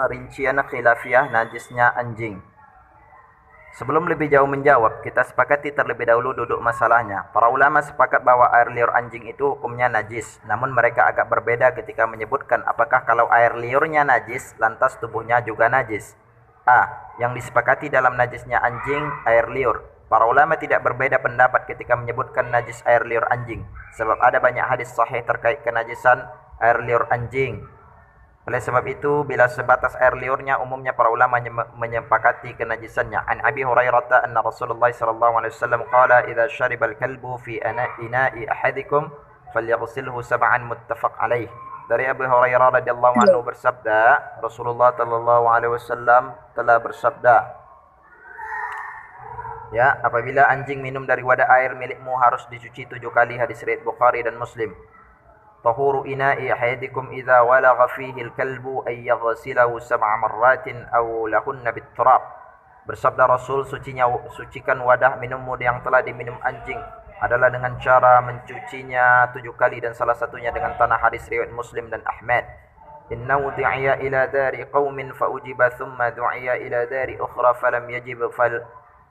Rincian khilafiyah najisnya anjing. Sebelum lebih jauh menjawab, kita sepakati terlebih dahulu duduk masalahnya. Para ulama sepakat bahwa air liur anjing itu hukumnya najis. Namun mereka agak berbeda ketika menyebutkan apakah kalau air liurnya najis, lantas tubuhnya juga najis. A. Yang disepakati dalam najisnya anjing, air liur. Para ulama tidak berbeda pendapat ketika menyebutkan najis air liur anjing. Sebab ada banyak hadis sahih terkait kenajisan air liur anjing. Oleh sebab itu, bila sebatas air liurnya, umumnya para ulama menyepakati kenajisannya. An Abi Hurairah anna Rasulullah sallallahu alaihi wasallam qala idza shariba al-kalbu fi ina'i ahadikum falyaghsilhu sab'an, muttafaq alaih. Dari Abu Hurairah radhiyallahu anhu bersabda, Rasulullah sallallahu alaihi wasallam telah bersabda, ya, apabila anjing minum dari wadah air milikmu harus dicuci 7 kali. Hadis riwayat Bukhari dan Muslim. طهور إناء أحدكم إذا ولغ فيه الكلب أن يغسله 7 مرات أو لهن بالتراب. Bersabda Rasul, sucikan wadah minummu yang telah diminum anjing adalah dengan cara mencucinya 7 kali dan salah satunya dengan tanah. Hadis riwayat Muslim dan Ahmad. Innahu du'iya ila dari qaumin fa ujiba thumma du'iya ila dari ukhra falam yajib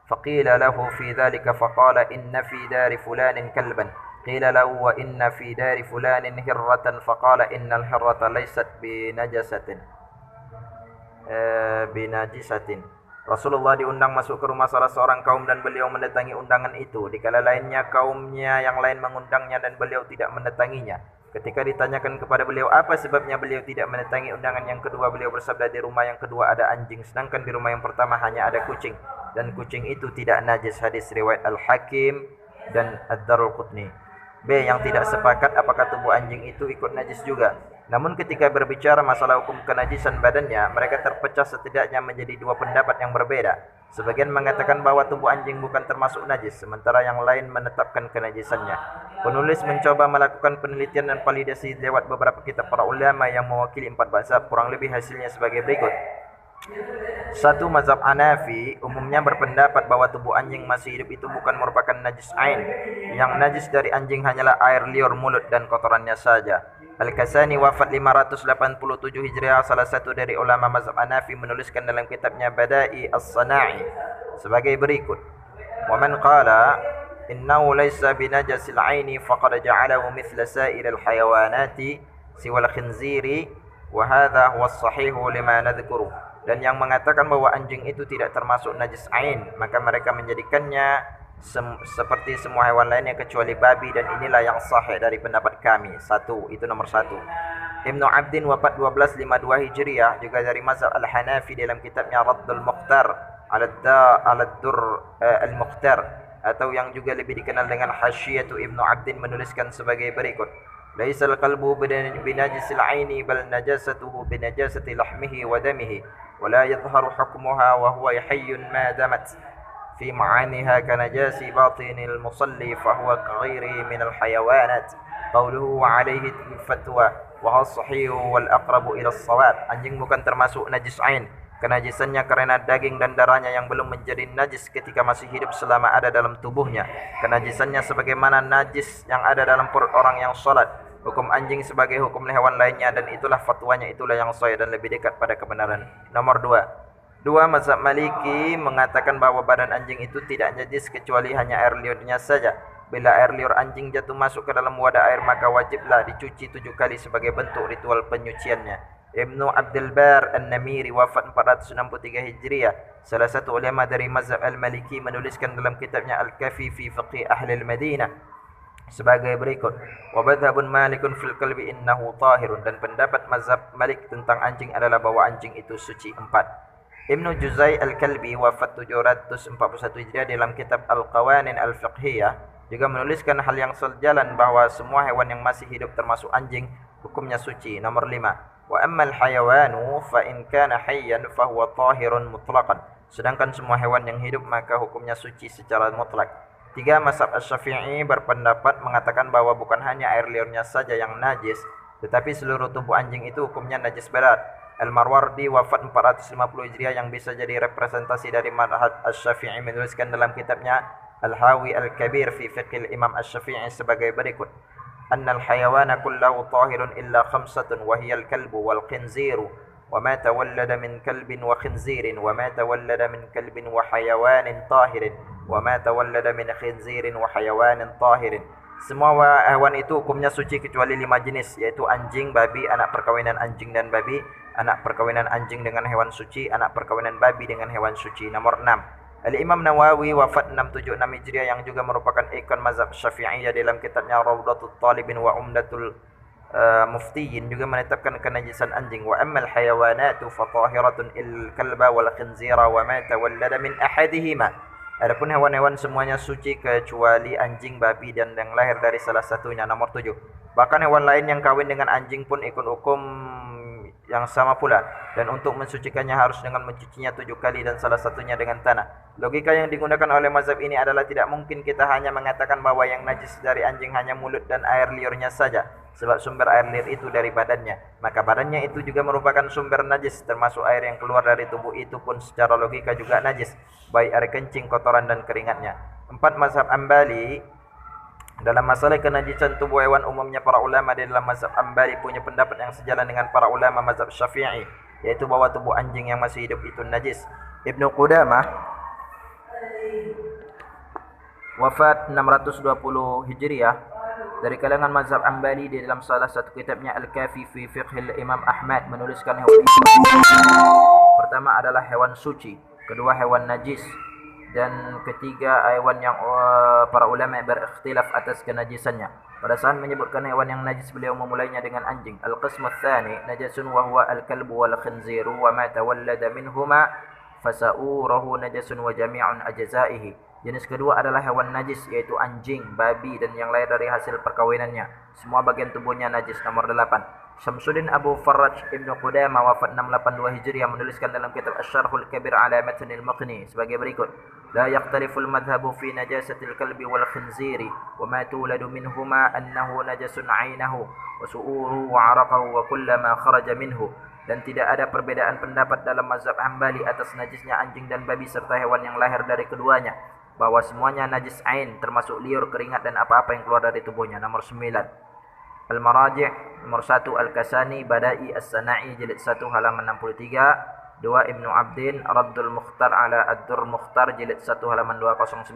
faqila lahu fi dhalika faqala inna fi dari fulanin kalban. قيل له وإن في دار فلان هرة فقال إن الهرة ليست بنجسة. Rasulullah diundang masuk ke rumah salah seorang kaum dan beliau mendatangi undangan itu. Dikala lainnya kaumnya yang lain mengundangnya dan beliau tidak mendatanginya. Ketika ditanyakan kepada beliau apa sebabnya beliau tidak mendatangi undangan yang kedua, beliau bersabda, di rumah yang kedua ada anjing, sedangkan di rumah yang pertama hanya ada kucing, dan kucing itu tidak najis. Hadis riwayat Al-Hakim dan Ad-Darulqutni. B. Yang tidak sepakat apakah tubuh anjing itu ikut najis juga. Namun ketika berbicara masalah hukum kenajisan badannya, mereka terpecah setidaknya menjadi 2 pendapat yang berbeda. Sebagian mengatakan bahwa tubuh anjing bukan termasuk najis, sementara yang lain menetapkan kenajisannya. Penulis mencoba melakukan penelitian dan validasi lewat beberapa kitab para ulama yang mewakili 4 mazhab. Kurang lebih hasilnya sebagai berikut. 1. Mazhab Hanafi umumnya berpendapat bahwa tubuh anjing masih hidup itu bukan merupakan najis ain. Yang najis dari anjing hanyalah air liur, mulut dan kotorannya saja. Al-Kasani wafat 587 Hijriah, salah satu dari ulama mazhab Hanafi, menuliskan dalam kitabnya Bada'i As-Sana'i sebagai berikut. Wa man qala innahu laysa binajasil aini faqad ja'alahu mithla sa'iril hayawanati siwal khinziri wa hadha huwa as-sahihu lima nadhkuru. Dan yang mengatakan bahwa anjing itu tidak termasuk najis ain, maka mereka menjadikannya seperti semua hewan lainnya kecuali babi, dan inilah yang sahih dari pendapat kami. Itu nomor 1. Ibnu Abdin wafat 1252 Hijriah, juga dari mazhab Al-Hanafi, dalam kitabnya Raddul Mukhtar Al-Dur Al-Mukhtar, atau yang juga lebih dikenal dengan Hasyiyatu Ibnu Abdin, menuliskan sebagai berikut. Laisal qalbu binajisil aini bal najasatuhu binajasati lahmihi wa damihi ولا يظهر حكمها وهو حي ما دمت في معانيها كنجاس باطن المصلي فهو كغيره من الحيوانات قوله وعليه الفتوى وهو الصحيح والأقرب إلى الصواب. Anjing bukan termasuk najis ain. Kenajisannya karena daging dan darahnya yang belum menjadi najis ketika masih hidup selama ada dalam tubuhnya. Kenajisannya sebagaimana najis yang ada dalam perut orang yang sholat. Hukum anjing sebagai hukum hewan lainnya, dan itulah fatwanya, itulah yang sahih dan lebih dekat pada kebenaran. Nomor 2. Mazhab Maliki mengatakan bahwa badan anjing itu tidak najis kecuali hanya air liurnya saja. Bila air liur anjing jatuh masuk ke dalam wadah air, maka wajiblah dicuci 7 kali sebagai bentuk ritual penyuciannya. Ibnu Abdul Bar An-Namiri wafat 463 Hijriah, salah satu ulama dari mazhab Al-Maliki, menuliskan dalam kitabnya Al-Kafi fi Fiqh Ahli Al-Madinah sebagai berikut. Wa madhhabun Malikun fil kalbi innahu tahirun, dan pendapat mazhab Malik tentang anjing adalah bahwa anjing itu suci. 4. Ibnu Juzai Al-Kalbi wafat 741 Hijriah, dalam kitab Al-Qawanin Al-Fiqhiyah juga menuliskan hal yang sejalan, bahwa semua hewan yang masih hidup termasuk anjing hukumnya suci. Nomor 5. Wa ammal hayawanu fa in kana hayyan fa huwa tahirun mutlaqan. Sedangkan semua hewan yang hidup maka hukumnya suci secara mutlak. 3. Mazhab Asy-Syafi'i berpendapat mengatakan bahwa bukan hanya air liurnya saja yang najis, tetapi seluruh tubuh anjing itu hukumnya najis berat. Al-Marwardi wafat 450 Hijriah, yang bisa jadi representasi dari mazhab Asy-Syafi'i, menuliskan dalam kitabnya Al-Hawi Al-Kabir fi Fiqh Imam Asy-Syafi'i sebagai berikut. Annal hayawana kullahu tahirun illa 5 wa hiya al-kalbu wal khinziru وما تولد من كلب وخنزير وما تولد من كلب وحيوان طاهر وما تولد من خنزير وحيوان طاهر. Semua hewan itu hukumnya suci kecuali 5 jenis, yaitu anjing, babi, anak perkawinan anjing dan babi, anak perkawinan anjing dengan hewan suci, anak perkawinan babi dengan hewan suci. Nomor 6. Al-Imam Nawawi wafat 676 Hijriah yang juga merupakan ikon mazhab Syafi'iyah dalam kitabnya Rawdatul Talibin wa Umdatul Muftiyin juga menetapkan kenajisan anjing. Wa ammal hayawanatu fatahiratun il kalba wal khinzira wa ma tawallada min ahadihima. Adapun hewan-hewan semuanya suci kecuali anjing, babi dan yang lahir dari salah satunya. Nomor 7. Bahkan hewan lain yang kawin dengan anjing pun ikut hukum yang sama pula, dan untuk mensucikannya harus dengan mencucinya 7 kali dan salah satunya dengan tanah. Logika yang digunakan oleh mazhab ini adalah tidak mungkin kita hanya mengatakan bahwa yang najis dari anjing hanya mulut dan air liurnya saja, sebab sumber air liur itu dari badannya. Maka badannya itu juga merupakan sumber najis, termasuk air yang keluar dari tubuh itu pun secara logika juga najis, baik air kencing, kotoran dan keringatnya. 4. Mazhab Ambali. Dalam masalah kenajisan tubuh hewan, umumnya para ulama di dalam mazhab Ambali punya pendapat yang sejalan dengan para ulama mazhab Syafi'i, yaitu bahwa tubuh anjing yang masih hidup itu najis. Ibnu Qudamah wafat 620 Hijriah dari kalangan mazhab Ambali di dalam salah satu kitabnya Al-Kafi fi Fiqhil Imam Ahmad menuliskan hewan pertama adalah hewan suci, kedua hewan najis, dan ketiga hewan yang para ulama berikhtilaf atas kenajisannya. Pada saat menyebutkan hewan yang najis, beliau memulainya dengan anjing. Al-qismu tsani najasun wa huwa al-kalbu wal khinziru wa ma tawallada minhuma fasa'uruhu najasun wa jami'un ajzaihi. Jenis kedua adalah hewan najis, yaitu anjing, babi dan yang lahir dari hasil perkawinannya. Semua bagian tubuhnya najis. Nomor 8. Syamsuddin Abu Farraj Ibnu Qudamah wafat 682 Hijriah menuliskan dalam kitab Asy-Syarhul Kabir ala Matnil Muqni sebagai berikut: La yaqtaliful madhhabu fi najasatil kalbi wal khinziri wa ma tuladu minhuma annahu najasun 'ainahu wa su'uru wa 'araqahu wa kullama kharaja minhu. Dan tidak ada perbedaan pendapat dalam mazhab Hambali atas najisnya anjing dan babi serta hewan yang lahir dari keduanya, bahwa semuanya najis ain termasuk liur, keringat dan apa-apa yang keluar dari tubuhnya. Nomor 9. Al-Maraji'. Nomor 1 Al-Kasani Badai As-Sana'i jilid 1 halaman 63. 2 Ibnu Abdin Raddul Mukhtar ala Ad-Dur Mukhtar jilid 1 halaman 209.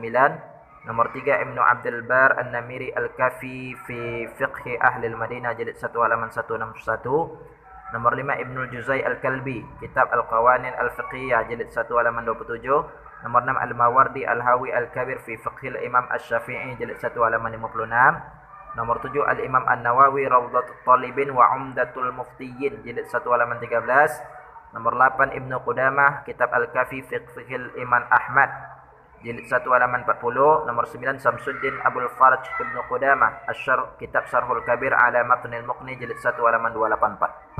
Nomor 3 Ibnu Abdul Bar An-Namiri Al-Kafi fi Fiqhi Ahli Al-Madinah jilid 1 halaman 161. Nomor 5 Ibnu Juzai Al-Kalbi Kitab Al-Qawanin Al-Fiqhiyah jilid 1 halaman 27. Nomor 6 Al-Mawardi Al-Hawi Al-Kabir fi Fiqhil Imam Asy-Syafi'i jilid 1 halaman 56. Nomor 7 Al-Imam An-Nawawi Rawdatul Talibin wa Umdatul Muftiyin jilid 1 halaman 13. Nomor 8 Ibnu Qudamah Kitab Al-Kafi Fiqhil Imam Ahmad jilid 1 halaman 40. Nomor 9 Samsuddin Abul Faraj Ibnu Qudamah Kitab Syarhul Kabir ala Matnil Muqni jilid 1 halaman 284.